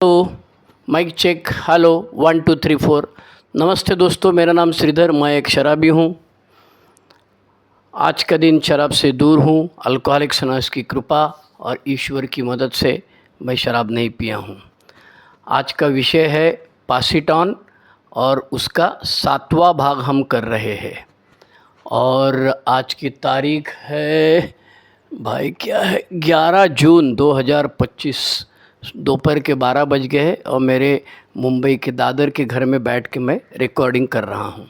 Hello, mic check. Hello, 1 2 3 4। नमस्ते दोस्तों, मेरा नाम श्रीधर, मैं एक शराबी हूँ। आज का दिन शराब से दूर हूँ। अल्कोहलिक्स अनोनिमस की कृपा और ईश्वर की मदद से मैं शराब नहीं पिया हूँ। आज का विषय है पास इट ऑन और उसका 7वां भाग हम कर रहे हैं। और आज की तारीख है भाई क्या है, 11 जून 2025। दोपहर के 12 बज गए हैं और मेरे मुंबई के दादर के घर में बैठ के मैं रिकॉर्डिंग कर रहा हूँ।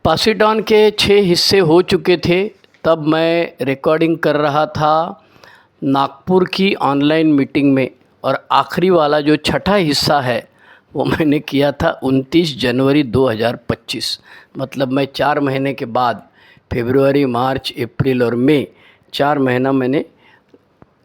पास इट ऑन के 6 हिस्से हो चुके थे। तब मैं रिकॉर्डिंग कर रहा था नागपुर की ऑनलाइन मीटिंग में, और आखिरी वाला जो छठा हिस्सा है वो मैंने किया था 29 जनवरी 2025। मतलब मैं 4 महीने के बाद, फरवरी, मार्च, अप्रैल और मई, 4 महीना मैंने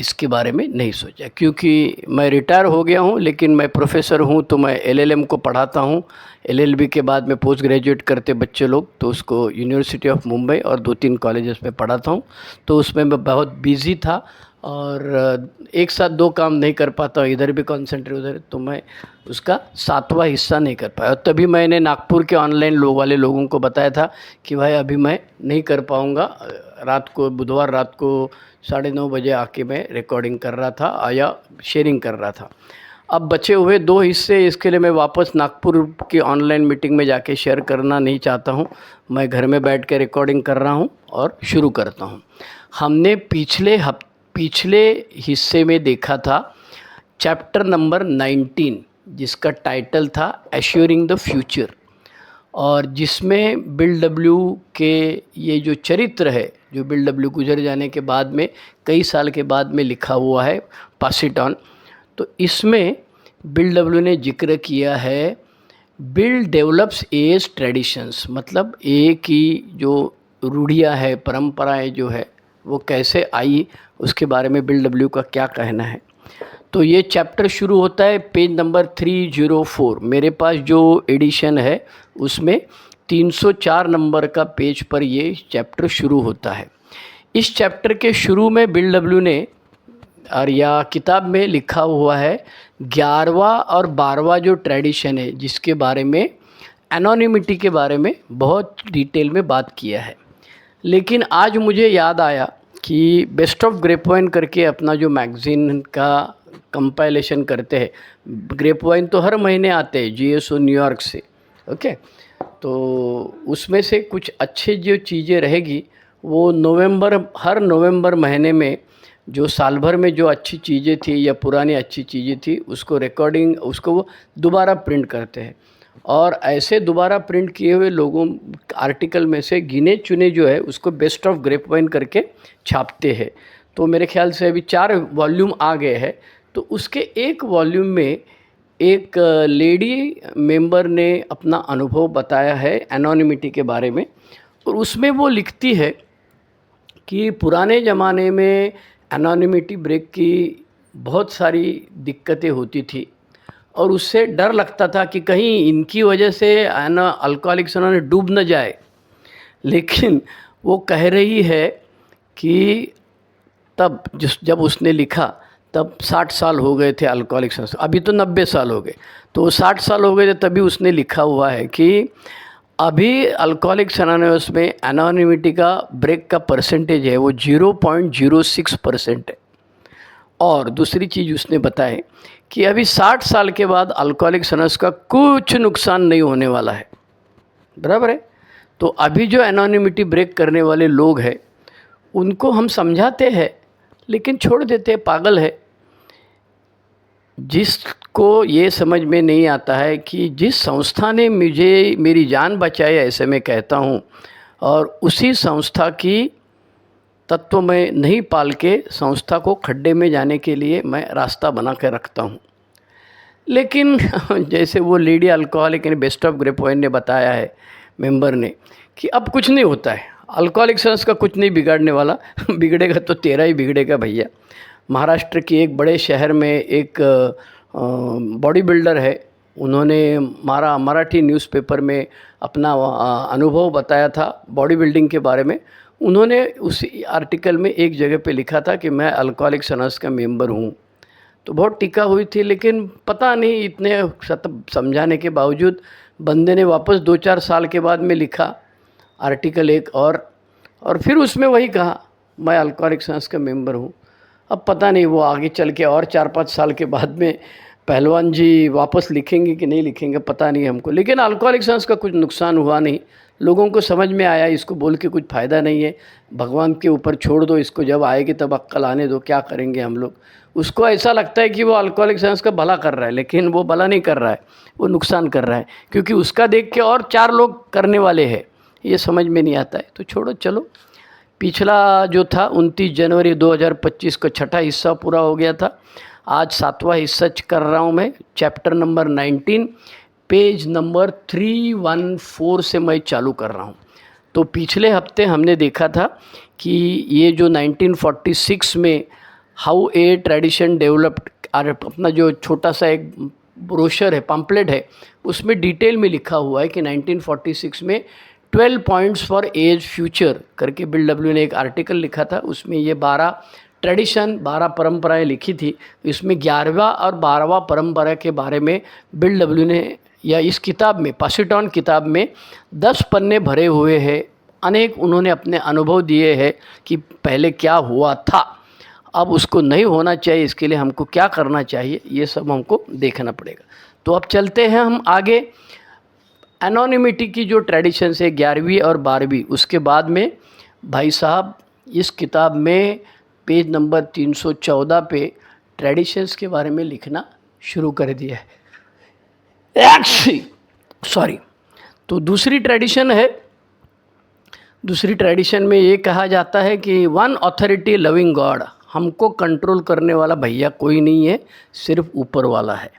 इसके बारे में नहीं सोचा, क्योंकि मैं रिटायर हो गया हूँ। लेकिन मैं प्रोफेसर हूँ तो मैं एलएलएम को पढ़ाता हूँ। एलएलबी के बाद में पोस्ट ग्रेजुएट करते बच्चे लोग, तो उसको यूनिवर्सिटी ऑफ मुंबई और 2 3 कॉलेजेस में पढ़ाता हूँ। तो उसमें मैं बहुत बिज़ी था और एक साथ 2 काम नहीं कर पाता हूँ, इधर भी कॉन्सेंट्रेट उधर, तो मैं उसका 7वां हिस्सा नहीं कर पाया। तभी मैंने नागपुर के ऑनलाइन वाले लोगों को बताया था कि भाई अभी मैं नहीं कर पाऊँगा। रात को, बुधवार रात को 9:30 बजे आके मैं रिकॉर्डिंग कर रहा था या शेयरिंग कर रहा था। अब बचे हुए 2 हिस्से, इसके लिए मैं वापस नागपुर की ऑनलाइन मीटिंग में जाके शेयर करना नहीं चाहता हूँ। मैं घर में बैठ के रिकॉर्डिंग कर रहा हूँ और शुरू करता हूँ। हमने पिछले हिस्से में देखा था चैप्टर नंबर 19, जिसका टाइटल था एश्योरिंग द फ्यूचर, और जिसमें बिल डब्ल्यू के ये जो चरित्र है, जो बिल डब्ल्यू गुजर जाने के बाद में कई साल के बाद में लिखा हुआ है पास इट ऑन। तो इसमें बिल डब्ल्यू ने जिक्र किया है बिल डेवलप्स एज ट्रेडिशंस, मतलब एक की जो रूढ़ियाँ है, परंपराएं जो है वो कैसे आई, उसके बारे में बिल डब्ल्यू का क्या कहना है। तो ये चैप्टर शुरू होता है पेज नंबर 304। मेरे पास जो एडिशन है उसमें 304 नंबर का पेज पर ये चैप्टर शुरू होता है। इस चैप्टर के शुरू में बिल डब्ल्यू ने, और या किताब में लिखा हुआ है, 11वां और 12वां जो ट्रेडिशन है, जिसके बारे में एनोनिमिटी के बारे में बहुत डिटेल में बात किया है। लेकिन आज मुझे याद आया कि बेस्ट ऑफ ग्रेपवाइन करके अपना जो मैगज़ीन का कंपाइलेशन करते हैं, ग्रेपवाइन तो हर महीने आते हैं जीएसओ न्यूयॉर्क से, ओके। तो उसमें से कुछ अच्छे जो चीज़ें रहेगी वो हर नवंबर महीने में जो साल भर में जो अच्छी चीज़ें थी या पुरानी अच्छी चीज़ें थी उसको रिकॉर्डिंग, उसको वो दोबारा प्रिंट करते हैं। और ऐसे दोबारा प्रिंट किए हुए लोगों आर्टिकल में से गिने चुने जो है उसको बेस्ट ऑफ ग्रेपवाइन करके छापते हैं। तो मेरे ख्याल से अभी 4 वॉल्यूम आ गए हैं। तो उसके एक वॉल्यूम में एक लेडी मेंबर ने अपना अनुभव बताया है एनोनिमिटी के बारे में, और उसमें वो लिखती है कि पुराने ज़माने में एनोनिमिटी ब्रेक की बहुत सारी दिक्कतें होती थी, और उससे डर लगता था कि कहीं इनकी वजह से अल्कोहलिक्स अनोनिमस डूब न जाए। लेकिन वो कह रही है कि तब जब उसने लिखा तब 60 साल हो गए थे अल्कोहलिक्स अनोनिमस, अभी तो 90 साल हो गए, तो 60 साल हो गए थे तभी उसने लिखा हुआ है कि अभी अल्कोहलिक्स अनोनिमस में एनोनिमिटी का ब्रेक का परसेंटेज है वो 0.06% है। और दूसरी चीज़ उसने बताया कि अभी 60 साल के बाद अल्कोहलिक्स अनोनिमस का कुछ नुकसान नहीं होने वाला है, बराबर है। तो अभी जो एनोनिमिटी ब्रेक करने वाले लोग हैं उनको हम समझाते हैं लेकिन छोड़ देते हैं, पागल है। जिसको ये समझ में नहीं आता है कि जिस संस्था ने मेरी जान बचाई, ऐसे मैं कहता हूँ, और उसी संस्था की तत्व में नहीं पाल के संस्था को खड्डे में जाने के लिए मैं रास्ता बना के रखता हूँ। लेकिन जैसे वो लेडी अल्कोहलिक ने बेस्ट ऑफ ग्रेपवाइन ने बताया है मेंबर ने कि अब कुछ नहीं होता है, अल्कोहलिक्स अनोनिमस का कुछ नहीं बिगाड़ने वाला बिगड़ेगा तो तेरा ही बिगड़ेगा भैया। महाराष्ट्र के एक बड़े शहर में एक बॉडी बिल्डर है, उन्होंने मराठी न्यूज़पेपर में अपना अनुभव बताया था बॉडी बिल्डिंग के बारे में। उन्होंने उसी आर्टिकल में एक जगह पे लिखा था कि मैं अल्कोहलिक्स अनोनिमस का मेंबर हूँ। तो बहुत टीका हुई थी, लेकिन पता नहीं इतने समझाने के बावजूद बंदे ने वापस 2-4 साल के बाद में लिखा आर्टिकल एक और फिर उसमें वही कहा मैं अल्कोहलिक्स एनोनिमस का मेंबर हूँ। अब पता नहीं वो आगे चल के और 4-5 साल के बाद में पहलवान जी वापस लिखेंगे कि नहीं लिखेंगे पता नहीं हमको, लेकिन अल्कोहलिक्स एनोनिमस का कुछ नुकसान हुआ नहीं। लोगों को समझ में आया इसको बोल के कुछ फ़ायदा नहीं है, भगवान के ऊपर छोड़ दो इसको, जब आएगी तब अक्ल आने दो, क्या करेंगे हम लोग। उसको ऐसा लगता है कि वो अल्कोहलिक्स एनोनिमस का भला कर रहा है, लेकिन वो भला नहीं कर रहा है, वो नुकसान कर रहा है, क्योंकि उसका देख के और 4 लोग करने वाले हैं। ये समझ में नहीं आता है, तो छोड़ो चलो। पिछला जो था 29 जनवरी 2025 का 6ठा हिस्सा पूरा हो गया था। आज 7वां हिस्सा कर रहा हूँ मैं, चैप्टर नंबर 19 पेज नंबर 314 से मैं चालू कर रहा हूँ। तो पिछले हफ्ते हमने देखा था कि ये जो 1946 में हाउ ए ट्रेडिशन डेवलप्ड, अपना जो छोटा सा एक ब्रोशर है, पम्पलेट है, उसमें डिटेल में लिखा हुआ है कि 1946 में 12 पॉइंट्स फॉर एज फ्यूचर करके बिल डब्ल्यू ने एक आर्टिकल लिखा था। उसमें ये 12 ट्रेडिशन, 12 परंपराएं लिखी थी। इसमें 11वां और 12वां परंपरा के बारे में बिल डब्ल्यू ने, या इस किताब में, पास इट ऑन किताब में 10 पन्ने भरे हुए हैं। अनेक उन्होंने अपने अनुभव दिए हैं कि पहले क्या हुआ था, अब उसको नहीं होना चाहिए, इसके लिए हमको क्या करना चाहिए, ये सब हमको देखना पड़ेगा। तो अब चलते हैं हम आगे। एनोनिमिटी की जो ट्रेडिशन है 11वीं और 12वीं, उसके बाद में भाई साहब इस किताब में पेज नंबर 314 पे ट्रेडिशंस के बारे में लिखना शुरू कर दिया है। सॉरी। तो दूसरी ट्रेडिशन है, दूसरी ट्रेडिशन में ये कहा जाता है कि वन ऑथोरिटी लविंग गॉड, हमको कंट्रोल करने वाला भैया कोई नहीं है, सिर्फ ऊपर वाला है।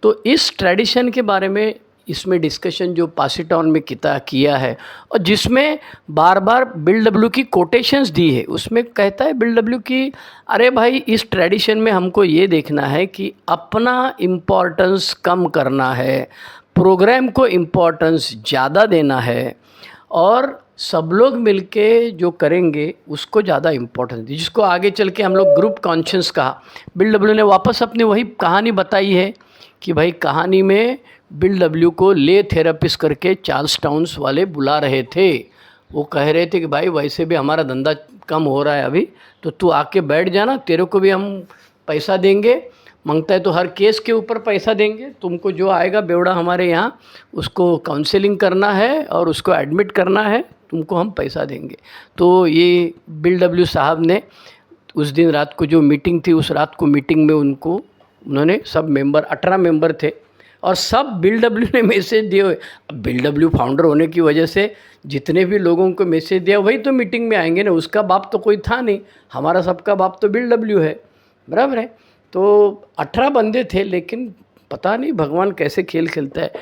तो इस ट्रेडिशन के बारे में इसमें डिस्कशन जो पास इट ऑन में किया है, और जिसमें बार बार बिल डब्ल्यू की कोटेशंस दी है। उसमें कहता है बिल डब्ल्यू की, अरे भाई इस ट्रेडिशन में हमको ये देखना है कि अपना इम्पोर्टेंस कम करना है, प्रोग्राम को इम्पोर्टेंस ज़्यादा देना है, और सब लोग मिलके जो करेंगे उसको ज़्यादा इम्पोर्टेंस दी, जिसको आगे चल के हम लोग ग्रुप कॉन्शियस कहा। बिल डब्ल्यू ने वापस अपनी वही कहानी बताई है कि भाई कहानी में बिल डब्ल्यू को ले थेरेपिस्ट करके चार्ल्स टाउन्स वाले बुला रहे थे। वो कह रहे थे कि भाई वैसे भी हमारा धंधा कम हो रहा है अभी, तो तू आके बैठ जाना, तेरे को भी हम पैसा देंगे, मांगता है तो हर केस के ऊपर पैसा देंगे, तुमको जो आएगा बेवड़ा हमारे यहाँ उसको काउंसलिंग करना है और उसको एडमिट करना है, तुमको हम पैसा देंगे। तो ये बिल डब्ल्यू साहब ने उस दिन रात को जो मीटिंग थी, उस रात को मीटिंग में उन्होंने सब मेंबर, 18 मेंबर थे, और सब बिल डब्ल्यू ने मैसेज दिए हुए। अब बिल डब्ल्यू फाउंडर होने की वजह से जितने भी लोगों को मैसेज दिया वही तो मीटिंग में आएंगे ना, उसका बाप तो कोई था नहीं, हमारा सबका बाप तो बिल डब्ल्यू है, बराबर है। तो 18 बंदे थे, लेकिन पता नहीं भगवान कैसे खेल खेलता है।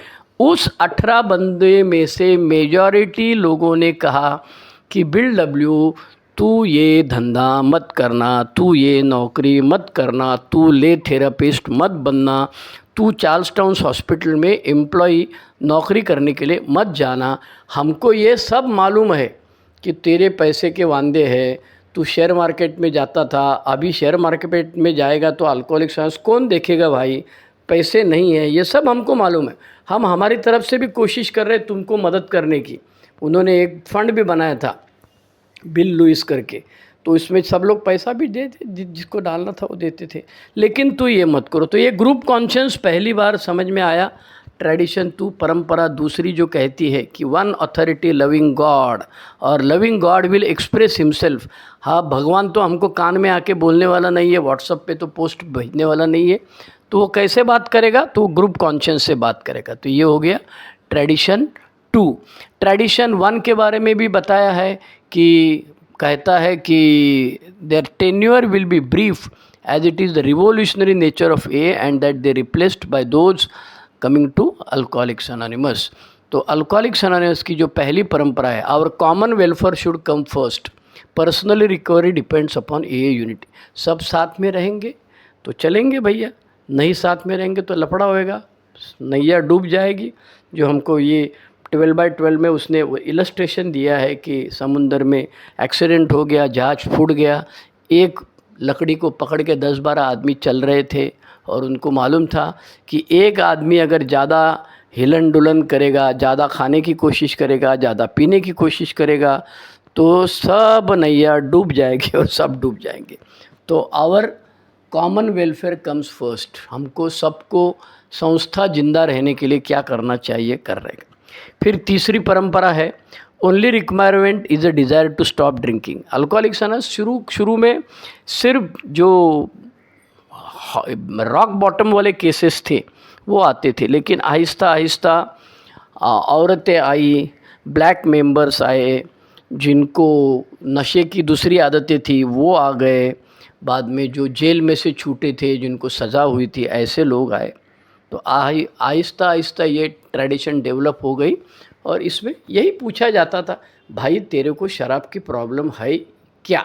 उस 18 बंदे में से मेजॉरिटी लोगों ने कहा कि बिल डब्ल्यू तू ये धंधा मत करना, तू ये नौकरी मत करना, तू ले थेरेपिस्ट मत बनना, तू चार्ल्स टाउन्स हॉस्पिटल में एम्प्लॉई नौकरी करने के लिए मत जाना। हमको ये सब मालूम है कि तेरे पैसे के वांदे हैं, तू शेयर मार्केट में जाता था, अभी शेयर मार्केट में जाएगा तो अल्कोहलिक्स एनोनिमस कौन देखेगा भाई, पैसे नहीं है, ये सब हमको मालूम है। हम हमारी तरफ से भी कोशिश कर रहे हैं तुमको मदद करने की। उन्होंने एक फ़ंड भी बनाया था बिल लुइस करके, तो इसमें सब लोग पैसा भी देते, जिसको डालना था वो देते थे, लेकिन तू ये मत करो। तो ये ग्रुप कॉन्शियस पहली बार समझ में आया। ट्रेडिशन टू परंपरा दूसरी जो कहती है कि वन अथॉरिटी लविंग गॉड, और loving God will express himself. हाँ, भगवान तो हमको कान में आके बोलने वाला नहीं है, व्हाट्सएप पे तो पोस्ट भेजने वाला नहीं है, तो वो कैसे बात करेगा, तो ग्रुप कॉन्शियस से बात करेगा। तो ये हो गया ट्रेडिशन 2। ट्रेडिशन 1 के बारे में भी बताया है कि कहता है कि their tenure will be brief as it is the revolutionary nature of a and that they replaced by those coming to alcoholics anonymous. तो अल्कोहलिक्स एनोनिमस की जो पहली परंपरा है, our common welfare should come first, personally recovery depends upon a unity. सब साथ में रहेंगे तो चलेंगे भैया, नहीं साथ में रहेंगे तो लफड़ा होएगा, नैया डूब जाएगी। जो हमको ये 12/12 में उसने वो इलस्ट्रेशन दिया है कि समुंदर में एक्सीडेंट हो गया, जहाज फूट गया, एक लकड़ी को पकड़ के 10-12 आदमी चल रहे थे और उनको मालूम था कि एक आदमी अगर ज़्यादा हिलन डुलन करेगा, ज़्यादा खाने की कोशिश करेगा, ज़्यादा पीने की कोशिश करेगा, तो सब नैया डूब जाएगी और सब डूब जाएंगे। तो our common welfare comes first. हमको सबको संस्था जिंदा रहने के लिए क्या करना चाहिए कर रहेगा। फिर तीसरी परंपरा है only requirement is a desire to stop drinking. Alcoholics anonymous शुरू में सिर्फ जो रॉक बॉटम वाले केसेस थे वो आते थे, लेकिन आहिस्ता आहिस्ता औरतें आई, ब्लैक मेंबर्स आए, जिनको नशे की दूसरी आदतें थी वो आ गए, बाद में जो जेल में से छूटे थे, जिनको सज़ा हुई थी, ऐसे लोग आए। तो आहिस्ता आहिस्ता ये ट्रेडिशन डेवलप हो गई और इसमें यही पूछा जाता था, भाई तेरे को शराब की प्रॉब्लम है क्या?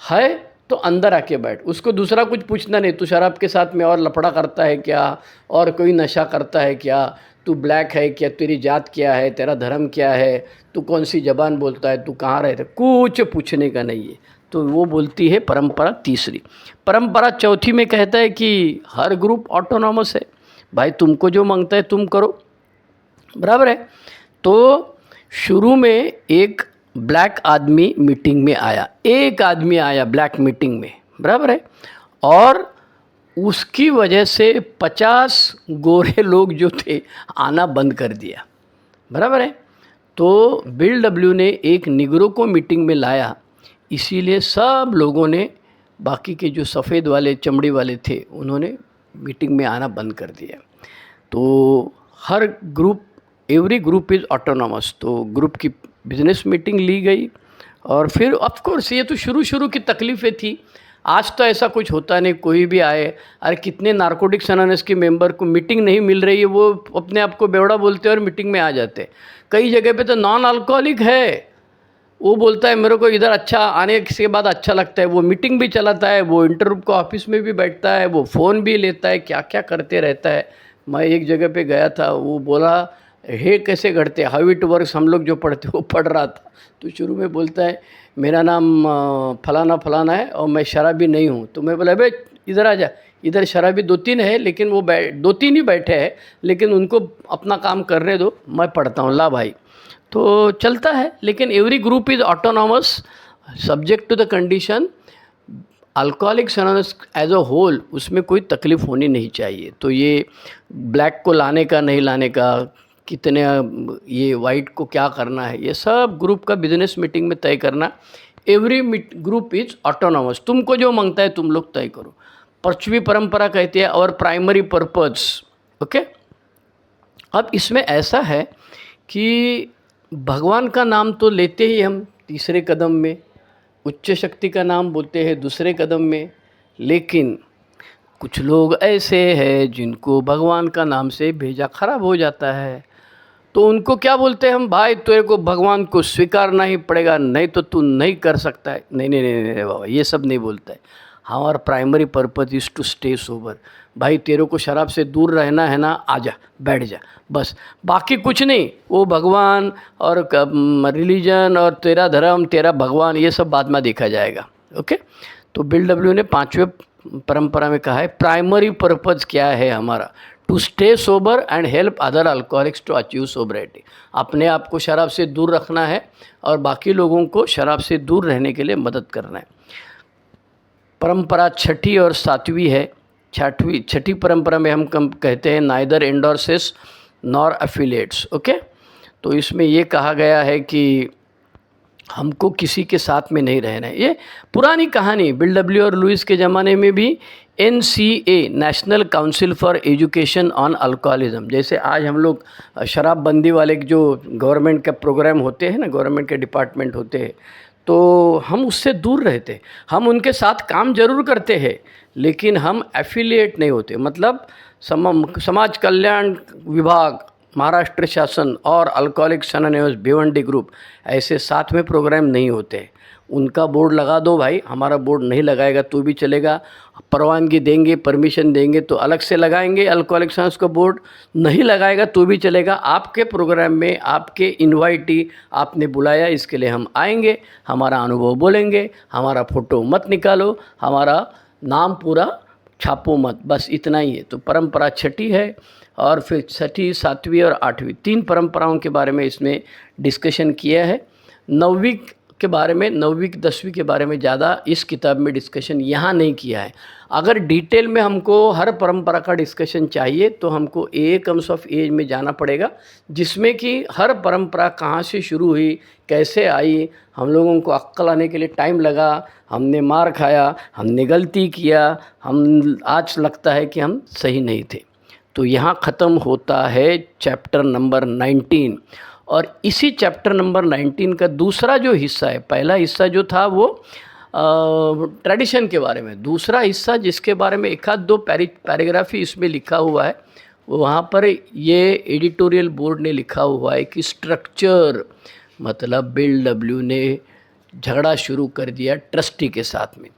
है तो अंदर आके बैठ, उसको दूसरा कुछ पूछना नहीं। तू शराब के साथ में और लफड़ा करता है क्या, और कोई नशा करता है क्या, तू ब्लैक है क्या, तेरी जात क्या है, तेरा धर्म क्या है, तू कौन सी ज़बान बोलता है, तू कहाँ रहता है, कुछ पूछने का नहीं है। तो वो बोलती है परंपरा तीसरी। परंपरा चौथी में कहता है कि हर ग्रुप ऑटोनॉमस है, भाई तुमको जो मांगता है तुम करो, बराबर है। तो शुरू में एक ब्लैक आदमी मीटिंग में आया, एक आदमी आया ब्लैक मीटिंग में, बराबर है, और उसकी वजह से 50 गोरे लोग जो थे आना बंद कर दिया, बराबर है। तो बिल डब्ल्यू ने एक निगरो को मीटिंग में लाया, इसीलिए सब लोगों ने, बाकी के जो सफ़ेद वाले चमड़ी वाले थे, उन्होंने मीटिंग में आना बंद कर दिया। तो हर group, every group is autonomous. तो ग्रुप की बिजनेस मीटिंग ली गई और फिर ऑफ कोर्स ये तो शुरू की तकलीफ़ें थी। आज तो ऐसा कुछ होता नहीं, कोई भी आए, अरे कितने नारकोटिक्स अनोनिमस के मेंबर को मीटिंग नहीं मिल रही है, वो अपने आप को बेवड़ा बोलते हैं और मीटिंग में आ जाते। कई जगह पे तो नॉन अल्कोहलिक है, वो बोलता है मेरे को इधर अच्छा आने के बाद अच्छा लगता है, वो मीटिंग भी चलाता है, वो इंटरग्रुप को ऑफिस में भी बैठता है, वो फ़ोन भी लेता है, क्या क्या करते रहता है। मैं एक जगह पे गया था, वो बोला हे कैसे करते, हाउ इट वर्क्स, हम लोग जो पढ़ते वो पढ़ रहा था। तो शुरू में बोलता है मेरा नाम फलाना फलाना है और मैं शराबी नहीं हूँ। तो मैं बोला भाई इधर आ जा, इधर शराबी 2-3 है, लेकिन वो 2-3 ही बैठे हैं, लेकिन उनको अपना काम करने दो, मैं पढ़ता हूँ, ला भाई। तो चलता है, लेकिन every group is autonomous subject to the condition. Alcoholics anonymous as a whole, उसमें कोई तकलीफ़ होनी नहीं चाहिए। तो ये ब्लैक को लाने का नहीं लाने का, कितने ये वाइट को क्या करना है, ये सब ग्रुप का बिजनेस मीटिंग में तय करना। एवरी ग्रुप इज़ ऑटोनॉमस, तुमको जो मांगता है तुम लोग तय करो। पांचवी परंपरा कहती है और प्राइमरी पर्पज़। ओके, अब इसमें ऐसा है कि भगवान का नाम तो लेते ही हम तीसरे कदम में, उच्च शक्ति का नाम बोलते हैं दूसरे कदम में, लेकिन कुछ लोग ऐसे हैं जिनको भगवान का नाम से भेजा खराब हो जाता है। तो उनको क्या बोलते हैं हम, भाई तेरे को भगवान को स्वीकारना ही पड़ेगा, नहीं तो तू नहीं कर सकता है। नहीं नहीं नहीं नहीं बाबा, ये सब नहीं बोलता है। हमारा primary purpose is to stay sober. भाई तेरे को शराब से दूर रहना है ना, आजा बैठ जा, बस, बाकी कुछ नहीं। वो भगवान और रिलीजन और तेरा धर्म तेरा भगवान, ये सब बाद में देखा जाएगा। ओके, तो बिल डब्ल्यू ने 5वें परंपरा में कहा है प्राइमरी पर्पज़ क्या है हमारा, to stay sober and help other alcoholics to achieve sobriety. अपने आप को शराब से दूर रखना है और बाकी लोगों को शराब से दूर रहने के लिए मदद करना है। परंपरा छठी और सातवीं है। छठी परंपरा में हम कहते हैं neither endorses nor affiliates. Okay, तो इसमें ये कहा गया है कि हमको किसी के साथ में नहीं रहना है। ये पुरानी कहानी, बिल डब्ल्यू और लुइस के ज़माने में भी NCA national council for education on alcoholism, जैसे आज हम लोग शराबबंदी वाले जो गवर्नमेंट का प्रोग्राम होते हैं ना, गवर्नमेंट के डिपार्टमेंट होते हैं, तो हम उससे दूर रहते, हम उनके साथ काम जरूर करते हैं, लेकिन हम एफिलिएट नहीं होते। मतलब समाज कल्याण विभाग, महाराष्ट्र शासन और अल्कोहलिक्स अनोनिमस भिवंडी ग्रुप ऐसे साथ में प्रोग्राम नहीं होते। उनका बोर्ड लगा दो भाई, हमारा बोर्ड नहीं लगाएगा तो भी चलेगा। परवानगी देंगे, परमिशन देंगे तो अलग से लगाएंगे। अल्कोहलिक साइंस का बोर्ड नहीं लगाएगा तो भी चलेगा। आपके प्रोग्राम में आपके इनवाइटी आपने बुलाया, इसके लिए हम आएंगे, हमारा अनुभव बोलेंगे, हमारा फ़ोटो मत निकालो, हमारा नाम पूरा छापो मत, बस इतना ही है। तो परंपरा छठी है, और फिर छठी, सातवीं और आठवीं 3 परंपराओं के बारे में इसमें डिस्कशन किया है। 9वीं के बारे में, 9वीं 10वीं के बारे में ज़्यादा इस किताब में डिस्कशन यहाँ नहीं किया है। अगर डिटेल में हमको हर परंपरा का डिस्कशन चाहिए तो हमको ए कम्स ऑफ एज में जाना पड़ेगा, जिसमें कि हर परंपरा कहाँ से शुरू हुई, कैसे आई, हम लोगों को अक्ल आने के लिए टाइम लगा, हमने मार खाया, हमने गलती किया, हम आज लगता है कि हम सही नहीं थे। तो यहाँ ख़त्म होता है चैप्टर नंबर 19। और इसी चैप्टर नंबर 19 का दूसरा जो हिस्सा है, पहला हिस्सा जो था वो ट्रेडिशन के बारे में, दूसरा हिस्सा जिसके बारे में एक आध दो पैराग्राफ ही इसमें लिखा हुआ है, वहाँ पर ये एडिटोरियल बोर्ड ने लिखा हुआ है कि स्ट्रक्चर, मतलब बिल डब्ल्यू ने झगड़ा शुरू कर दिया ट्रस्टी के साथ में।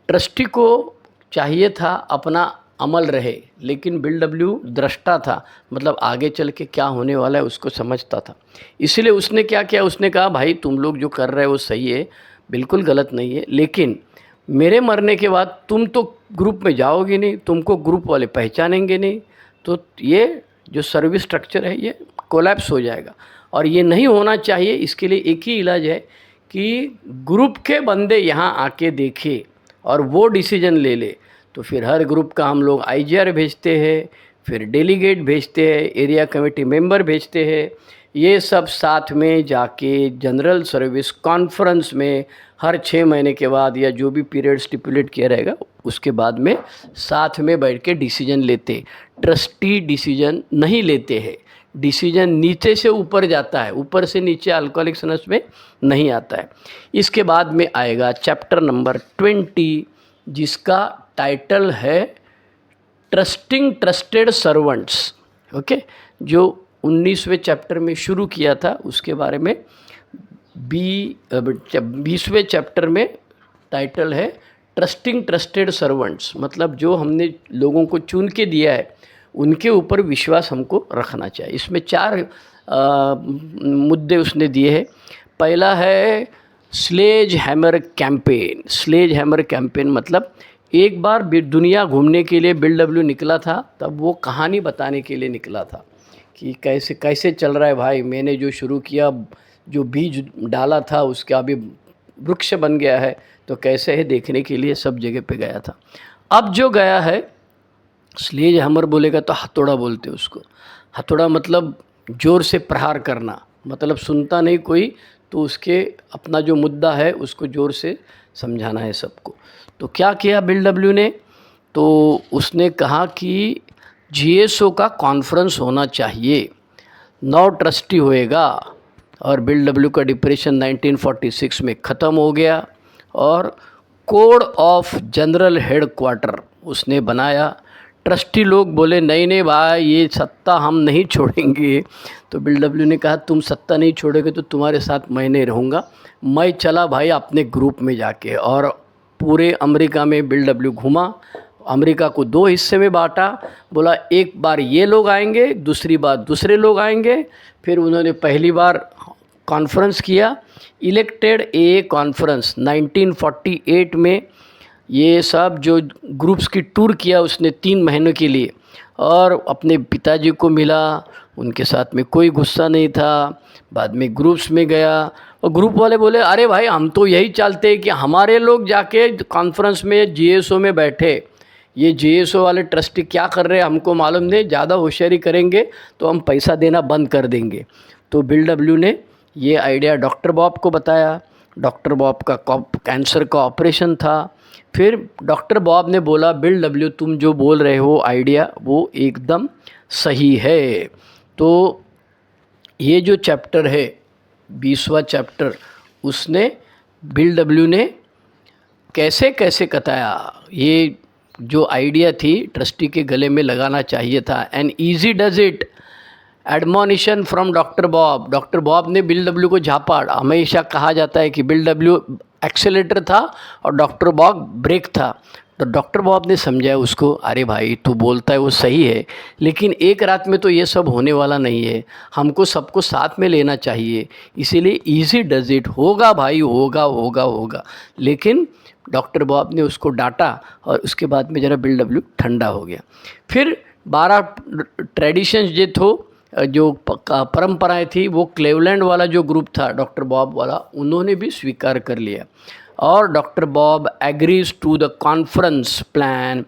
ट्रस्टी को चाहिए था अपना अमल रहे, लेकिन बिल डब्ल्यू दृष्टा था, मतलब आगे चल के क्या होने वाला है उसको समझता था। इसलिए उसने क्या किया, उसने कहा भाई तुम लोग जो कर रहे हो वो सही है, बिल्कुल गलत नहीं है, लेकिन मेरे मरने के बाद तुम तो ग्रुप में जाओगे नहीं, तुमको ग्रुप वाले पहचानेंगे नहीं, तो ये जो सर्विस स्ट्रक्चर है ये कोलैप्स हो जाएगा। और ये नहीं होना चाहिए। इसके लिए एक ही इलाज है कि ग्रुप के बंदे यहाँ आके देखे और वो डिसीजन ले ले। तो फिर हर ग्रुप का हम लोग IGR भेजते हैं, फिर डेलीगेट भेजते हैं, एरिया कमेटी मेंबर भेजते हैं, ये सब साथ में जाके जनरल सर्विस कॉन्फ्रेंस में हर 6 महीने के बाद या जो भी पीरियड स्टिपुलेट किया रहेगा उसके बाद में साथ में बैठ के डिसीजन लेते। ट्रस्टी डिसीजन नहीं लेते हैं, डिसीजन नीचे से ऊपर जाता है, ऊपर से नीचे अल्कोहलिक एनोनिमस में नहीं आता है। इसके बाद में आएगा चैप्टर नंबर 20, जिसका टाइटल है ट्रस्टिंग ट्रस्टेड सर्वेंट्स। ओके, जो 19वें चैप्टर में शुरू किया था उसके बारे में 20वें चैप्टर में टाइटल है ट्रस्टिंग ट्रस्टेड सर्वेंट्स, मतलब जो हमने लोगों को चुन के दिया है उनके ऊपर विश्वास हमको रखना चाहिए। इसमें 4 मुद्दे उसने दिए हैं। पहला है sledge hammer campaign. Sledge hammer campaign मतलब एक बार दुनिया घूमने के लिए बिल डब्ल्यू निकला था, तब वो कहानी बताने के लिए निकला था कि कैसे कैसे चल रहा है भाई, मैंने जो शुरू किया, जो बीज डाला था उसका अभी वृक्ष बन गया है, तो कैसे है देखने के लिए सब जगह पे गया था। अब जो गया है, स्लेज हैमर बोलेगा तो हथौड़ा बोलते उसको। हथौड़ा मतलब ज़ोर से प्रहार करना, मतलब सुनता नहीं कोई तो उसके अपना जो मुद्दा है उसको ज़ोर से समझाना है सबको। तो क्या किया बिल डब्ल्यू ने, तो उसने कहा कि GSO का कॉन्फ्रेंस होना चाहिए, 9 ट्रस्टी होएगा। और बिल डब्ल्यू का डिप्रेशन 1946 में ख़त्म हो गया और code of general head quarter उसने बनाया। ट्रस्टी लोग बोले नहीं नहीं भाई ये सत्ता हम नहीं छोड़ेंगे। तो बिल डब्ल्यू ने कहा तुम सत्ता नहीं छोड़ोगे तो तुम्हारे साथ मैं नहीं रहूँगा। मैं चला भाई अपने ग्रुप में जाके, और पूरे अमेरिका में बिल डब्ल्यू घूमा, अमेरिका को 2 हिस्से में बांटा। बोला एक बार ये लोग आएंगे, दूसरी बार दूसरे लोग आएंगे। फिर उन्होंने पहली बार कॉन्फ्रेंस किया, इलेक्टेड ए कॉन्फ्रेंस 1948 में। ये सब जो ग्रुप्स की टूर किया उसने 3 महीनों के लिए, और अपने पिताजी को मिला, उनके साथ में कोई गुस्सा नहीं था। बाद में ग्रुप्स में गया और ग्रुप वाले बोले अरे भाई हम तो यही चाहते हैं कि हमारे लोग जाके कॉन्फ्रेंस में GSO में बैठे। ये GSO वाले ट्रस्टी क्या कर रहे हैं हमको मालूम नहीं, ज़्यादा होशियारी करेंगे तो हम पैसा देना बंद कर देंगे। तो बिल डब्ल्यू ने ये आइडिया डॉक्टर बॉब को बताया। डॉक्टर बॉब का कैंसर का ऑपरेशन था। फिर डॉक्टर बॉब ने बोला बिल डब्ल्यू तुम जो बोल रहे हो आइडिया वो एकदम सही है। तो ये जो चैप्टर है 20वां चैप्टर, उसने बिल डब्ल्यू ने कैसे कैसे बताया, ये जो आइडिया थी ट्रस्टी के गले में लगाना चाहिए था। And easy does it, admonition from doctor Bob. Doctor Bob ने बिल डब्ल्यू को झापा। हमेशा कहा जाता है कि बिल डब्ल्यू एक्सेलेरेटर था और डॉक्टर बॉब ब्रेक था। तो डॉक्टर बॉब ने समझाया उसको, अरे भाई तू बोलता है वो सही है, लेकिन एक रात में तो ये सब होने वाला नहीं है, हमको सबको साथ में लेना चाहिए, इसीलिए इजी डज इट, होगा भाई, होगा होगा होगा। लेकिन डॉक्टर बॉब ने उसको डांटा और उसके बाद में ज़रा बिल डब्ल्यू ठंडा हो गया। फिर 12 ट्रेडिशंस जो परंपराएं थी, वो क्लेवलैंड वाला जो ग्रुप था डॉक्टर बॉब वाला, उन्होंने भी स्वीकार कर लिया और doctor Bob agrees to the conference plan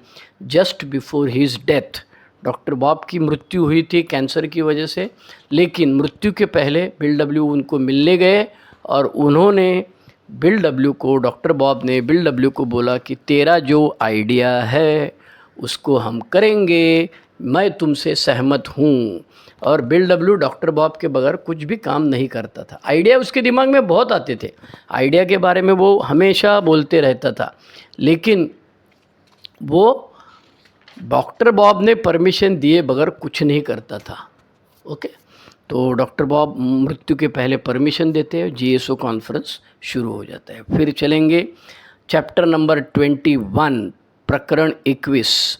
just before his death. Doctor Bob की मृत्यु हुई थी कैंसर की वजह से, लेकिन मृत्यु के पहले बिल डब्ल्यू उनको मिलने गए और उन्होंने डॉक्टर बॉब ने बिल डब्ल्यू को बोला कि तेरा जो आइडिया है उसको हम करेंगे, मैं तुमसे सहमत हूँ। और बिल डब्ल्यू डॉक्टर बॉब के बगैर कुछ भी काम नहीं करता था। आइडिया उसके दिमाग में बहुत आते थे, आइडिया के बारे में वो हमेशा बोलते रहता था, लेकिन वो डॉक्टर बॉब ने परमिशन दिए बगैर कुछ नहीं करता था। ओके, तो डॉक्टर बॉब मृत्यु के पहले परमिशन देते हैं, जीएसओ कॉन्फ्रेंस शुरू हो जाता है। फिर चलेंगे चैप्टर नंबर 21, प्रकरण 21,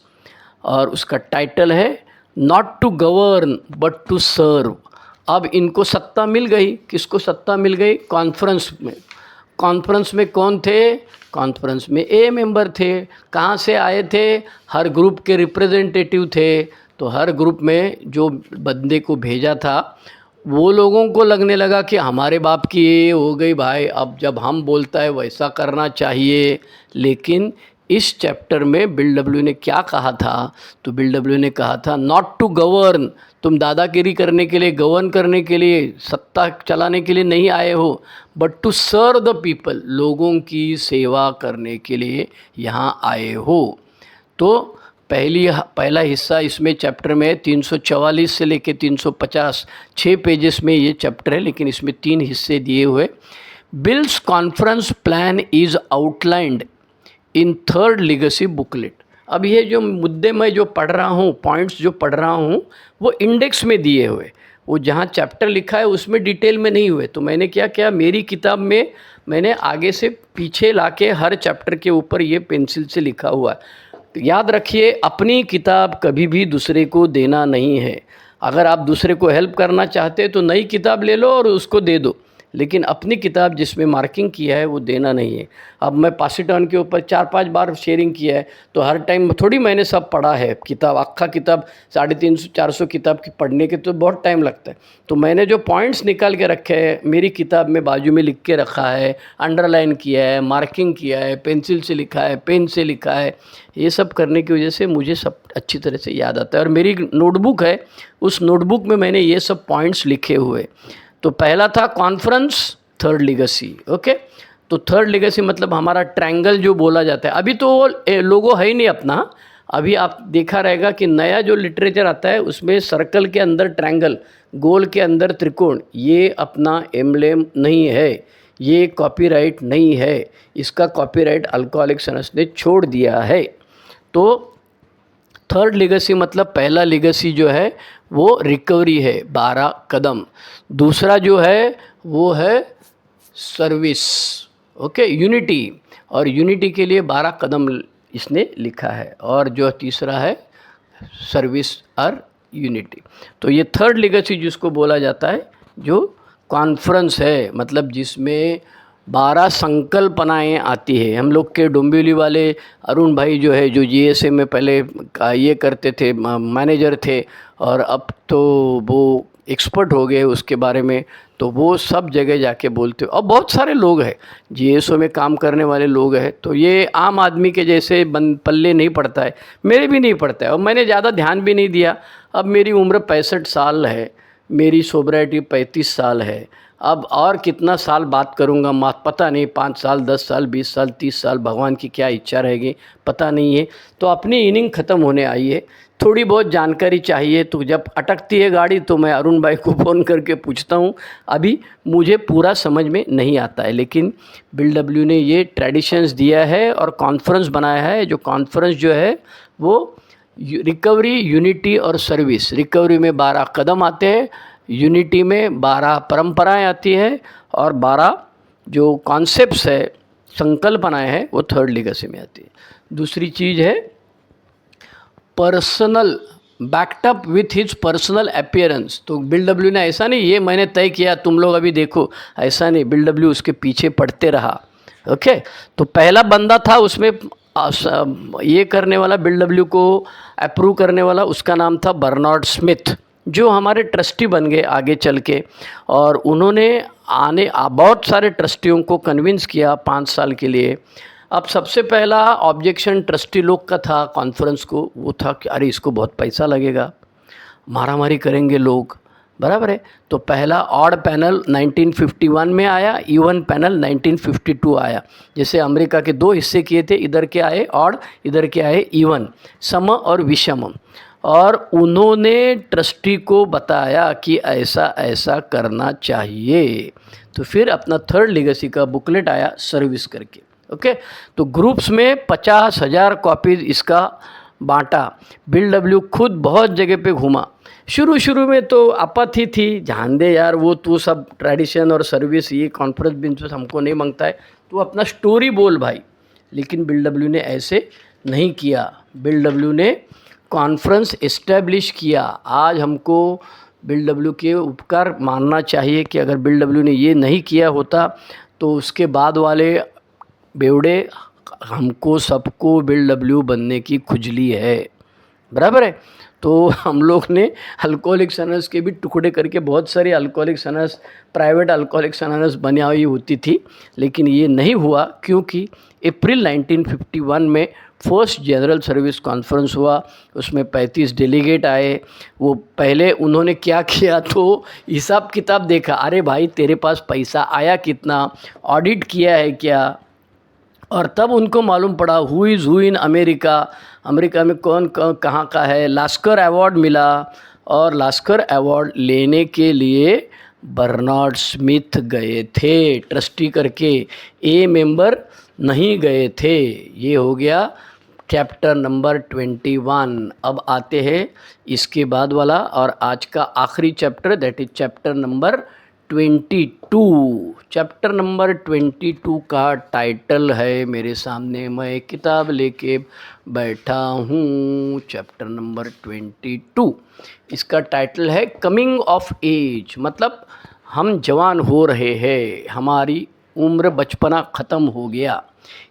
और उसका टाइटल है not to govern but to serve. अब इनको सत्ता मिल गई, किसको सत्ता मिल गई? कॉन्फ्रेंस में। कॉन्फ्रेंस में कौन थे? कॉन्फ्रेंस में ए मेंबर थे। कहाँ से आए थे? हर ग्रुप के रिप्रेजेंटेटिव थे। तो हर ग्रुप में जो बंदे को भेजा था, वो लोगों को लगने लगा कि हमारे बाप की ये हो गई भाई, अब जब हम बोलता है वैसा करना चाहिए। लेकिन इस चैप्टर में बिल डब्ल्यू ने क्या कहा था? तो बिल डब्ल्यू ने कहा था नॉट टू गवर्न, तुम दादागिरी करने के लिए, गवर्न करने के लिए, सत्ता चलाने के लिए नहीं आए हो, but to serve the people, लोगों की सेवा करने के लिए यहाँ आए हो। तो पहला हिस्सा इसमें चैप्टर में 344 से लेके 350, 6 पेजेस में ये चैप्टर है, लेकिन इसमें 3 हिस्से दिए हुए। Bills conference plan is outlined in third legacy booklet. अब ये जो मुद्दे मैं जो पढ़ रहा हूँ, पॉइंट्स जो पढ़ रहा हूँ, वो इंडेक्स में दिए हुए, वो जहाँ चैप्टर लिखा है उसमें डिटेल में नहीं हुए। तो मैंने क्या किया, मेरी किताब में मैंने आगे से पीछे लाके हर चैप्टर के ऊपर ये पेंसिल से लिखा हुआ है। तो याद रखिए, अपनी किताब कभी भी दूसरे को देना नहीं है। अगर आप दूसरे को हेल्प करना चाहते हैं तो नई किताब ले लो और उसको दे दो, लेकिन अपनी किताब जिसमें मार्किंग किया है वो देना नहीं है। अब मैं पासीटॉन के ऊपर 4-5 बार शेयरिंग किया है, तो हर टाइम थोड़ी मैंने सब पढ़ा है किताब, अक्खा किताब 350-400 किताब की पढ़ने के तो बहुत टाइम लगता है। तो मैंने जो पॉइंट्स निकाल के रखे हैं, मेरी किताब में बाजू में लिख के रखा है, अंडरलाइन किया है, मार्किंग किया है, पेंसिल से लिखा है, पेन से लिखा है। ये सब करने की वजह से मुझे सब अच्छी तरह से याद आता है। और मेरी नोटबुक है, उस नोटबुक में मैंने ये सब पॉइंट्स लिखे हुए। तो पहला था कॉन्फ्रेंस, थर्ड लीगेसी। ओके, तो थर्ड लीगेसी मतलब हमारा ट्रायंगल जो बोला जाता है। अभी तो वो लोगो है ही नहीं अपना। अभी आप देखा रहेगा कि नया जो लिटरेचर आता है उसमें सर्कल के अंदर ट्रायंगल, गोल के अंदर त्रिकोण, ये अपना एम्ब्लेम नहीं है, ये कॉपीराइट नहीं है। इसका कॉपीराइट अल्कोहलिक्स एनोनिमस ने छोड़ दिया है। तो थर्ड लीगेसी मतलब पहला लीगेसी जो है वो रिकवरी है, 12 कदम। दूसरा जो है वो है सर्विस, ओके, यूनिटी, और यूनिटी के लिए 12 कदम इसने लिखा है। और जो तीसरा है सर्विस और यूनिटी। तो ये थर्ड लीगेसी जिसको बोला जाता है, जो कॉन्फ्रेंस है, मतलब जिसमें 12 संकल्पनाएँ आती है। हम लोग के डोंबिवली वाले अरुण भाई जो है, जो जीएसए में पहले ये करते थे, मैनेजर थे, और अब तो वो एक्सपर्ट हो गए उसके बारे में। तो वो सब जगह जाके बोलते हो, और बहुत सारे लोग हैं जीएसओ में काम करने वाले लोग हैं। तो ये आम आदमी के जैसे पल्ले नहीं पड़ता है, मेरे भी नहीं पड़ता है, और मैंने ज़्यादा ध्यान भी नहीं दिया। अब मेरी उम्र 65 साल है, मेरी सोबराइटी 35 साल है। अब और कितना साल बात करूँगा पता नहीं, 5 साल, 10 साल, 20 साल, 30 साल, भगवान की क्या इच्छा रहेगी पता नहीं है। तो अपनी इनिंग ख़त्म होने आई है, थोड़ी बहुत जानकारी चाहिए। तो जब अटकती है गाड़ी तो मैं अरुण भाई को फ़ोन करके पूछता हूँ। अभी मुझे पूरा समझ में नहीं आता है, लेकिन बिल डब्ल्यू ने ये ट्रेडिशंस दिया है और कॉन्फ्रेंस बनाया है। जो कॉन्फ्रेंस जो है वो रिकवरी, यूनिटी और सर्विस। रिकवरी में 12 कदम आते हैं, यूनिटी में 12 परंपराएं आती है, और 12 जो कॉन्सेप्ट्स है संकल्पनाएं हैं वो थर्ड लीगेसी में आती है। दूसरी चीज़ है personal backup with his personal appearance. तो बिल डब्ल्यू ने ऐसा नहीं ये मैंने तय किया तुम लोग अभी देखो, ऐसा नहीं, बिल डब्ल्यू उसके पीछे पढ़ते रहा। ओके, तो पहला बंदा था उसमें ये करने वाला, बिल डब्ल्यू को अप्रूव करने वाला, उसका नाम था बर्नार्ड स्मिथ, जो हमारे ट्रस्टी बन गए आगे चल के। और उन्होंने बहुत सारे ट्रस्टियों को कन्विंस किया 5 साल के लिए। अब सबसे पहला ऑब्जेक्शन ट्रस्टी लोग का था कॉन्फ्रेंस को, वो था कि अरे इसको बहुत पैसा लगेगा, मारामारी करेंगे लोग, बराबर है। तो पहला ऑड पैनल 1951 में आया, इवन पैनल 1952 आया। जैसे अमेरिका के 2 हिस्से किए थे, इधर के आए ऑड, इधर के आए इवन, सम और विषम। और उन्होंने ट्रस्टी को बताया कि ऐसा ऐसा करना चाहिए। तो फिर अपना थर्ड लीगेसी का बुकलेट आया सर्विस करके। ओके, तो ग्रुप्स में 50,000 कॉपीज़ इसका बांटा। बिल डब्ल्यू खुद बहुत जगह पे घूमा। शुरू शुरू में तो आपत्ति थी, जान दे यार वो तू सब ट्रेडिशन और सर्विस ये कॉन्फ्रेंस बिजनेस हमको नहीं मांगता है, तू अपना स्टोरी बोल भाई। लेकिन बिल डब्ल्यू ने ऐसे नहीं किया। बिल डब्ल्यू ने कॉन्फ्रेंस इस्टेब्लिश किया। आज हमको बिल डब्ल्यू के उपकार मानना चाहिए कि अगर बिल डब्ल्यू ने ये नहीं किया होता तो उसके बाद वाले बेवड़े हमको सबको बिल डब्ल्यू बनने की खुजली है, बराबर है। तो हम लोग ने अल्कोहलिक्स अनोनिमस के भी टुकड़े करके बहुत सारी alcoholics anonymous, private alcoholics anonymous बनी हुई होती थी, लेकिन ये नहीं हुआ क्योंकि अप्रैल 1951 में फर्स्ट जनरल सर्विस कॉन्फ्रेंस हुआ। उसमें 35 डेलीगेट आए। वो पहले उन्होंने क्या किया तो हिसाब किताब देखा, अरे भाई तेरे पास पैसा आया कितना, ऑडिट किया है क्या, और तब उनको मालूम पड़ा who is who in America, America में कौन कहाँ का है। लास्कर अवार्ड मिला, और लास्कर अवार्ड लेने के लिए बर्नार्ड स्मिथ गए थे ट्रस्टी करके, ए मेंबर नहीं गए थे। ये हो गया चैप्टर नंबर 21। अब आते हैं इसके बाद वाला और आज का आखिरी chapter, that is chapter number 22। Chapter number 22 का टाइटल है मेरे सामने, मैं किताब लेके बैठा हूँ। चैप्टर नंबर 22, इसका टाइटल है कमिंग ऑफ एज, मतलब हम जवान हो रहे हैं, हमारी उम्र बचपना ख़त्म हो गया।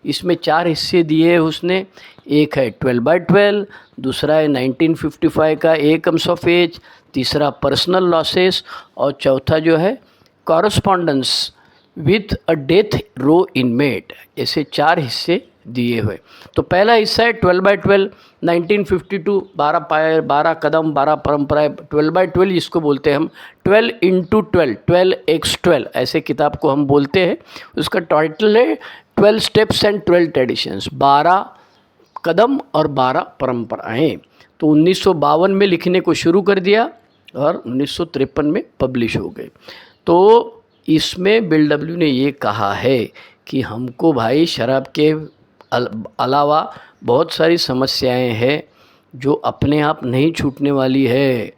इसमें 4 हिस्से दिए हैं उसने। एक है 12/12, दूसरा है 1955 का ए कम्स ऑफ एज, तीसरा पर्सनल लॉसेस, और चौथा जो है correspondence with a death row inmate. ऐसे 4 हिस्से दिए हुए। तो पहला हिस्सा है 12/12, 1952, 12 पायर, 12 कदम, 12 परंपराएं। 12/12 इसको बोलते हैं हम 12 into 12, 12x12 ऐसे किताब को हम बोलते हैं। उसका टाइटल है 12 स्टेप्स एंड 12 ट्रेडिशंस, 12 कदम और 12 परंपराएं। तो 1952 में लिखने को शुरू कर दिया और 1953 में पब्लिश हो गए। तो इसमें बिल डब्ल्यू ने ये कहा है कि हमको भाई शराब के अलावा बहुत सारी समस्याएं हैं जो अपने आप नहीं छूटने वाली है।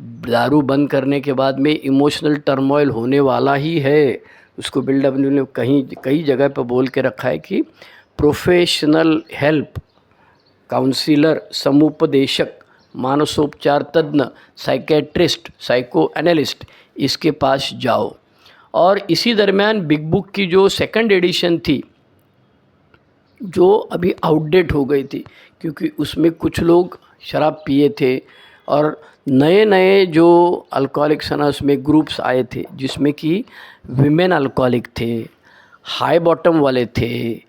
दारू बंद करने के बाद में इमोशनल टर्मोइल होने वाला ही है। उसको बिल डब्ल्यू ने कई जगह पर बोल के रखा है कि प्रोफेशनल हेल्प, काउंसिलर, समुपदेशक, मानसोपचार तज्ञ, साइकेट्रिस्ट, साइको एनालिस्ट, इसके पास जाओ। और इसी दरमियान बिग बुक की जो 2nd एडिशन थी, जो अभी आउटडेट हो गई थी क्योंकि उसमें कुछ लोग शराब पिए थे और नए नए जो अल्कोहलिक्स अनोनिमस में ग्रुप्स आए थे, जिसमें कि विमेन अल्कोहलिक थे, हाई बॉटम वाले थे,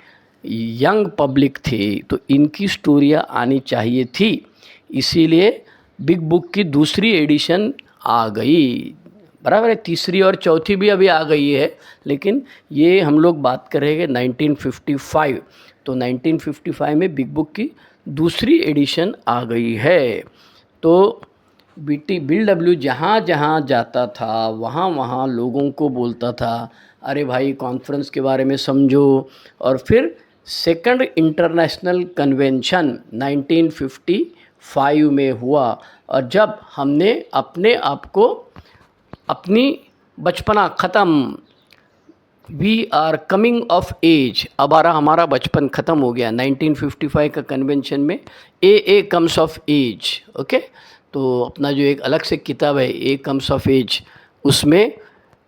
यंग पब्लिक थी, तो इनकी स्टोरियाँ आनी चाहिए थी। इसीलिए बिग बुक की 2री एडिशन आ गई, बराबर है। 3री और 4थी भी अभी आ गई है, लेकिन ये हम लोग बात करेंगे 1955। तो 1955 में बिग बुक की 2री एडिशन आ गई है। तो बिल डब्ल्यू जहाँ जहाँ जाता था वहाँ वहाँ लोगों को बोलता था, अरे भाई कॉन्फ्रेंस के बारे में समझो। और फिर 2nd इंटरनेशनल कन्वेंशन 1955 में हुआ, और जब हमने अपने आप को, अपनी बचपना ख़त्म, we are coming of age, अब आ रहा हमारा बचपन ख़त्म हो गया 1955 का कन्वेंशन में। ए कम्स ऑफ एज, ओके। तो अपना जो एक अलग से किताब है ए कम्स ऑफ एज, उसमें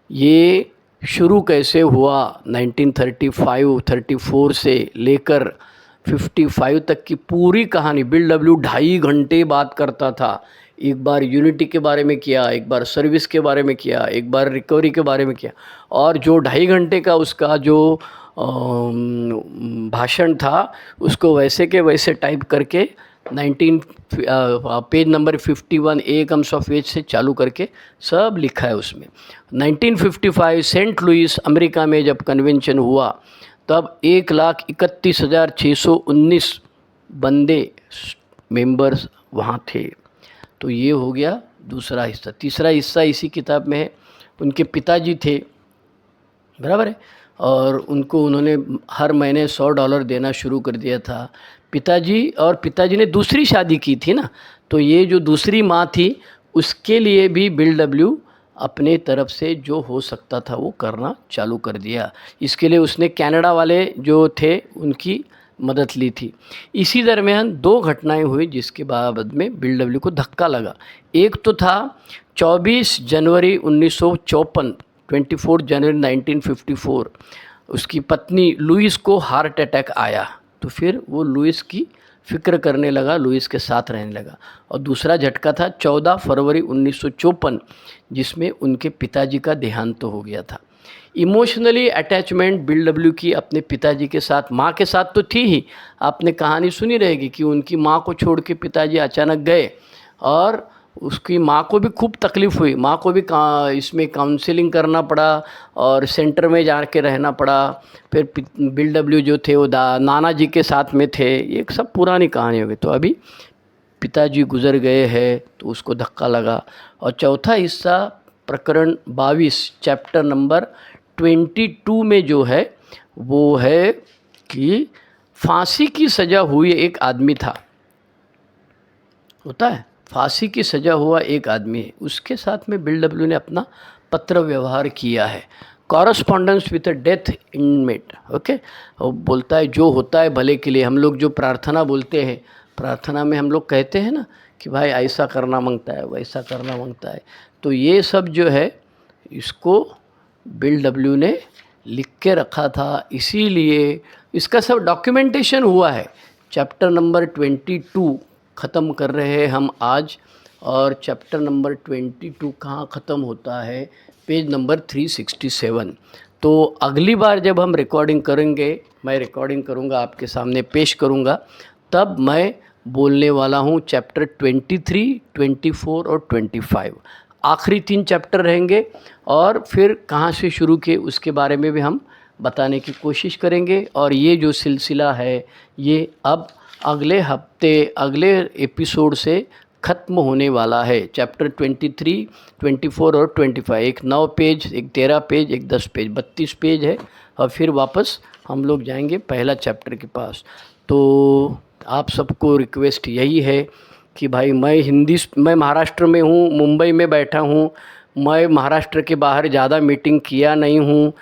ये शुरू कैसे हुआ 1935-34 से लेकर 55 तक की पूरी कहानी। बिल डब्ल्यू 2.5 घंटे बात करता था। एक बार यूनिटी के बारे में किया, एक बार सर्विस के बारे में किया, एक बार रिकवरी के बारे में किया, और जो 2.5 घंटे का उसका जो भाषण था उसको वैसे के वैसे टाइप करके 19 page number 51 a comes of age से चालू करके सब लिखा है उसमें। 1955 सेंट लुइस अमेरिका में जब कन्वेंशन हुआ तब 1,31,619 बंदे मेंबर्स वहाँ थे। तो ये हो गया दूसरा हिस्सा। तीसरा हिस्सा इसी किताब में है। उनके पिताजी थे, बराबर है, और उनको उन्होंने हर महीने $100 देना शुरू कर दिया था। पिताजी ने दूसरी शादी की थी ना, तो ये जो दूसरी माँ थी उसके लिए भी बिल डब्ल्यू अपने तरफ से जो हो सकता था वो करना चालू कर दिया। इसके लिए उसने कनाडा वाले जो थे उनकी मदद ली थी। इसी दरमियान 2 घटनाएं हुई जिसके बाद में बिल डब्ल्यू को धक्का लगा। एक तो था 24 जनवरी 1954, 24 जनवरी 1954 उसकी पत्नी लुइस को हार्ट अटैक आया। तो फिर वो लुइस की फ़िक्र करने लगा, लुइस के साथ रहने लगा। और दूसरा झटका था 14 फरवरी 1954 जिसमें उनके पिताजी का देहांत हो गया था। इमोशनली अटैचमेंट बिल डब्ल्यू की अपने पिताजी के साथ, माँ के साथ तो थी ही। आपने कहानी सुनी रहेगी कि उनकी माँ को छोड़ के पिताजी अचानक गए और उसकी माँ को भी खूब तकलीफ़ हुई। माँ को भी इसमें काउंसलिंग करना पड़ा और सेंटर में जा के रहना पड़ा। फिर बिल डब्ल्यू जो थे वो नाना जी के साथ में थे। ये सब पुरानी कहानी हो गई। तो अभी पिताजी गुज़र गए हैं तो उसको धक्का लगा। और चौथा हिस्सा प्रकरण 22 चैप्टर नंबर 22 में जो है वो है कि फांसी की सज़ा हुई एक आदमी था, होता है, फांसी की सज़ा हुआ एक आदमी है, उसके साथ में बिल डब्ल्यू ने अपना पत्र व्यवहार किया है। Correspondence with a death inmate, okay. वो बोलता है जो होता है भले के लिए। हम लोग जो प्रार्थना बोलते हैं, प्रार्थना में हम लोग कहते हैं ना कि भाई ऐसा करना मांगता है, वैसा करना मांगता है। तो ये सब जो है इसको बिल डब्ल्यू ने लिख के रखा था, इसीलिए इसका सब डॉक्यूमेंटेशन हुआ है। चैप्टर नंबर 22 ख़त्म कर रहे हैं हम आज, और चैप्टर नंबर 22 कहाँ ख़त्म होता है, पेज नंबर 367। तो अगली बार जब हम रिकॉर्डिंग करेंगे, मैं रिकॉर्डिंग करूँगा, आपके सामने पेश करूँगा, तब मैं बोलने वाला हूँ चैप्टर 23, 24 और 25। आखिरी 3 चैप्टर रहेंगे और फिर कहाँ से शुरू किए उसके बारे में भी हम बताने की कोशिश करेंगे। और ये जो सिलसिला है ये अब अगले हफ्ते अगले एपिसोड से ख़त्म होने वाला है। चैप्टर 23, 24 और 25, एक 9 पेज, एक 13 पेज, एक 10 पेज, 32 पेज है। और फिर वापस हम लोग जाएंगे पहला चैप्टर के पास। तो आप सबको रिक्वेस्ट यही है कि भाई मैं महाराष्ट्र में हूँ, मुंबई में बैठा हूँ। मैं महाराष्ट्र के बाहर ज़्यादा मीटिंग किया नहीं हूँ।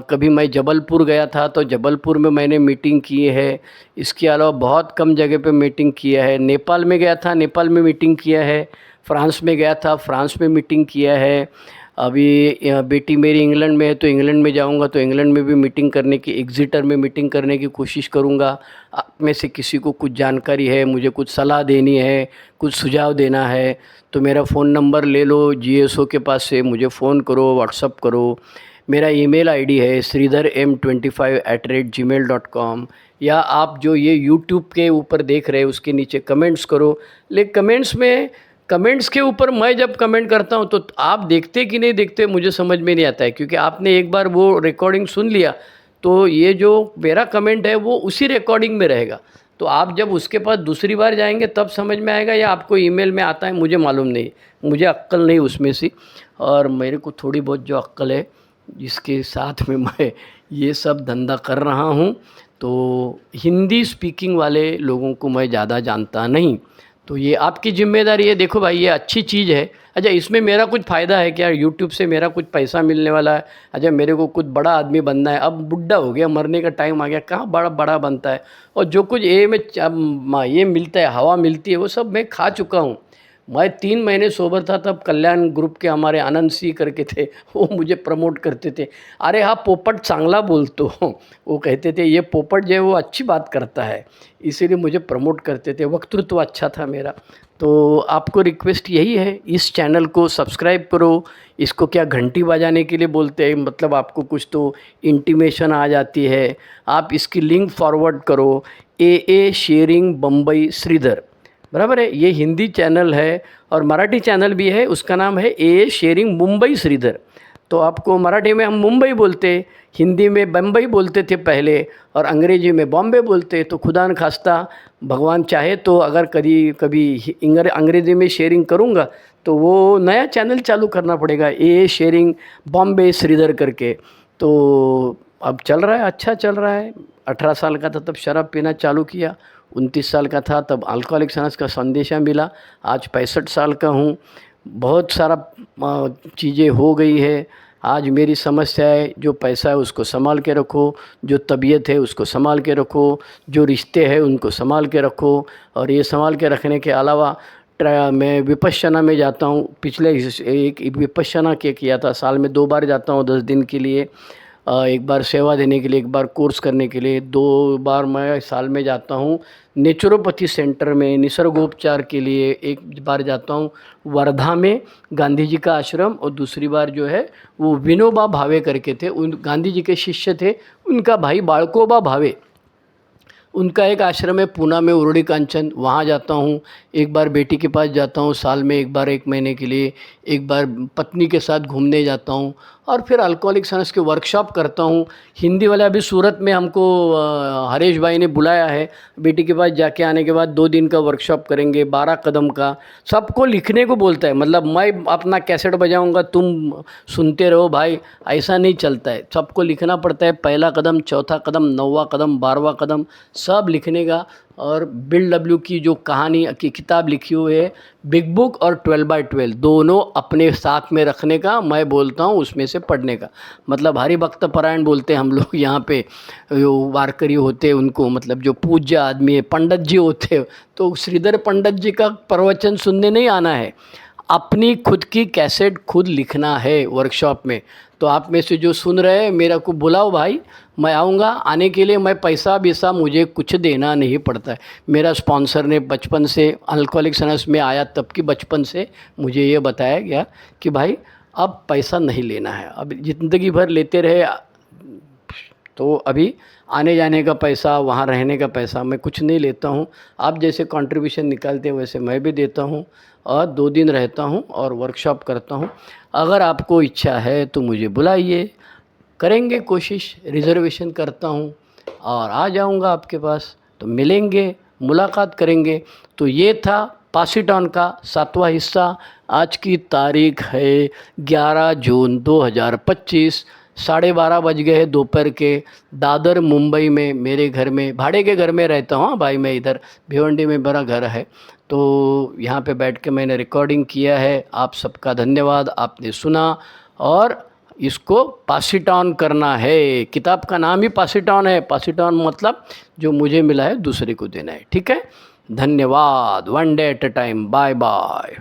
कभी मैं जबलपुर गया था तो जबलपुर में मैंने मीटिंग की है। इसके अलावा बहुत कम जगह पे मीटिंग किया है। नेपाल में गया था, नेपाल में मीटिंग किया है। फ्रांस में गया था, फ्रांस में मीटिंग किया है। अभी बेटी मेरी इंग्लैंड में है तो इंग्लैंड में जाऊंगा तो इंग्लैंड में भी मीटिंग करने की, एग्जिटर में मीटिंग करने की कोशिश करूंगा। आप में से किसी को कुछ जानकारी है, मुझे कुछ सलाह देनी है, कुछ सुझाव देना है तो मेरा फ़ोन नंबर ले लो, जीएसओ के पास से मुझे फ़ोन करो, व्हाट्सअप करो। मेरा ईमेल आईडी है sridharm25@gmail.com। या आप जो ये यूट्यूब के ऊपर देख रहे हैं उसके नीचे कमेंट्स करो। लेकिन कमेंट्स के ऊपर मैं जब कमेंट करता हूँ तो आप देखते कि नहीं देखते मुझे समझ में नहीं आता है, क्योंकि आपने एक बार वो रिकॉर्डिंग सुन लिया तो ये जो मेरा कमेंट है वो उसी रिकॉर्डिंग में रहेगा। तो आप जब उसके पास दूसरी बार जाएंगे तब समझ में आएगा, या आपको ईमेल में आता है, मुझे मालूम नहीं, मुझे अक्ल नहीं उसमें से। और मेरे को थोड़ी बहुत जो अक्ल है जिसके साथ में मैं ये सब धंधा कर रहा हूँ, तो हिंदी स्पीकिंग वाले लोगों को मैं ज़्यादा जानता नहीं। तो ये आपकी ज़िम्मेदारी है। देखो भाई, ये अच्छी चीज़ है। अच्छा, इसमें मेरा कुछ फ़ायदा है क्या? यूट्यूब से मेरा कुछ पैसा मिलने वाला है? अच्छा, मेरे को कुछ बड़ा आदमी बनना है, अब बुढ़ा हो गया, मरने का टाइम आ गया, कहाँ बड़ा बड़ा बनता है। और जो कुछ ये मिलता है, हवा मिलती है, वो सब मैं खा चुका हूँ। मैं 3 महीने सोबर था, तब कल्याण ग्रुप के हमारे आनंद सिंह करके थे, वो मुझे प्रमोट करते थे। अरे हाँ, पोपट चांगला बोलतो वो कहते थे, ये पोपट जो है वो अच्छी बात करता है, इसीलिए मुझे प्रमोट करते थे। वक्तृत्व अच्छा था मेरा। तो आपको रिक्वेस्ट यही है, इस चैनल को सब्सक्राइब करो। इसको क्या घंटी बजाने के लिए बोलते हैं, मतलब आपको कुछ तो इंटीमेशन आ जाती है। आप इसकी लिंक फॉरवर्ड करो, ए शेयरिंग बम्बई श्रीधर, बराबर है। ये हिंदी चैनल है और मराठी चैनल भी है, उसका नाम है ए शेयरिंग मुंबई श्रीधर। तो आपको मराठी में हम मुंबई बोलते, हिंदी में बम्बई बोलते थे पहले, और अंग्रेजी में बॉम्बे बोलते। तो खुदा न खास्ता भगवान चाहे तो अगर कभी अंग्रेजी में शेयरिंग करूँगा तो वो नया चैनल चालू करना पड़ेगा, ए शेयरिंग बॉम्बे श्रीधर करके। तो अब चल रहा है, अच्छा चल रहा है। 18 साल का था तब शराब पीना चालू किया, 29 साल का था तब अल्कोहलिक्स अनोनिमस का संदेशा मिला, आज 65 साल का हूँ। बहुत सारा चीज़ें हो गई है। आज मेरी समस्या है, जो पैसा है उसको संभाल के रखो, जो तबीयत है उसको संभाल के रखो, जो रिश्ते हैं उनको संभाल के रखो। और ये संभाल के रखने के अलावा मैं विपश्यना में जाता हूँ। पिछले एक विपश्यना किया था, साल में 2 बार जाता हूँ 10 दिन के लिए। एक बार सेवा देने के लिए, एक बार कोर्स करने के लिए। 2 बार मैं साल में जाता हूँ नेचुरोपैथी सेंटर में निसर्गोपचार के लिए। एक बार जाता हूँ वर्धा में गांधी जी का आश्रम, और दूसरी बार जो है वो विनोबा भावे करके थे, उन गांधी जी के शिष्य थे, उनका भाई बाळकोबा भावे, उनका एक आश्रम है पूना में, उरुड़ी कांचन, वहाँ जाता हूँ। एक बार बेटी के पास जाता हूँ साल में एक बार, 1 महीने के लिए। एक बार पत्नी के साथ घूमने जाता हूँ। और फिर अल्कोहलिक्स अनोनिमस के वर्कशॉप करता हूँ। हिंदी वाले अभी सूरत में हमको हरीश भाई ने बुलाया है। बेटी के पास जाके आने के बाद 2 दिन का वर्कशॉप करेंगे, 12 कदम का। सबको लिखने को बोलता है, मतलब मैं अपना कैसेट बजाऊंगा, तुम सुनते रहो भाई, ऐसा नहीं चलता है। सबको लिखना पड़ता है, पहला कदम, चौथा कदम, 9वां कदम, 12वां कदम, सब लिखने का। और बिल डब्ल्यू की जो कहानी की किताब लिखी हुई है, बिग बुक और 12/12 दोनों अपने साथ में रखने का, मैं बोलता हूँ उसमें से पढ़ने का। मतलब हरि भक्त परायण बोलते हैं हम लोग यहाँ पे, जो वारकरी होते हैं उनको, मतलब जो पूज्य आदमी है, पंडित जी होते हैं। तो श्रीधर पंडित जी का प्रवचन सुनने नहीं आना है, अपनी खुद की कैसेट खुद लिखना है वर्कशॉप में। तो आप में से जो सुन रहे हैं, मेरा को बुलाओ भाई, मैं आऊँगा। आने के लिए मैं पैसा वैसा मुझे कुछ देना नहीं पड़ता है। मेरा स्पॉन्सर ने बचपन से अल्कोहलिक्स अनोनिमस में आया तब की बचपन से मुझे ये बताया गया कि भाई अब पैसा नहीं लेना है, अब ज़िंदगी भर लेते रहे तो अभी आने जाने का पैसा, वहाँ रहने का पैसा मैं कुछ नहीं लेता हूँ। आप जैसे कंट्रीब्यूशन निकालते हैं वैसे मैं भी देता हूँ, और 2 दिन रहता हूँ और वर्कशॉप करता हूँ। अगर आपको इच्छा है तो मुझे बुलाइए, करेंगे कोशिश, रिज़र्वेशन करता हूँ और आ जाऊँगा आपके पास, तो मिलेंगे, मुलाकात करेंगे। तो ये था पास इट ऑन का 7वां हिस्सा। आज की तारीख है 11 जून 2025, 12:30 बज गए हैं दोपहर के। दादर मुंबई में मेरे घर में, भाड़े के घर में रहता हूँ भाई मैं, इधर भिवंडी में मेरा घर है। तो यहाँ पे बैठ के मैंने रिकॉर्डिंग किया है। आप सबका धन्यवाद, आपने सुना। और इसको पास इट ऑन करना है, किताब का नाम ही पास इट ऑन है। पास इट ऑन मतलब जो मुझे मिला है दूसरे को देना है, ठीक है। धन्यवाद। One day at a time. Bye bye.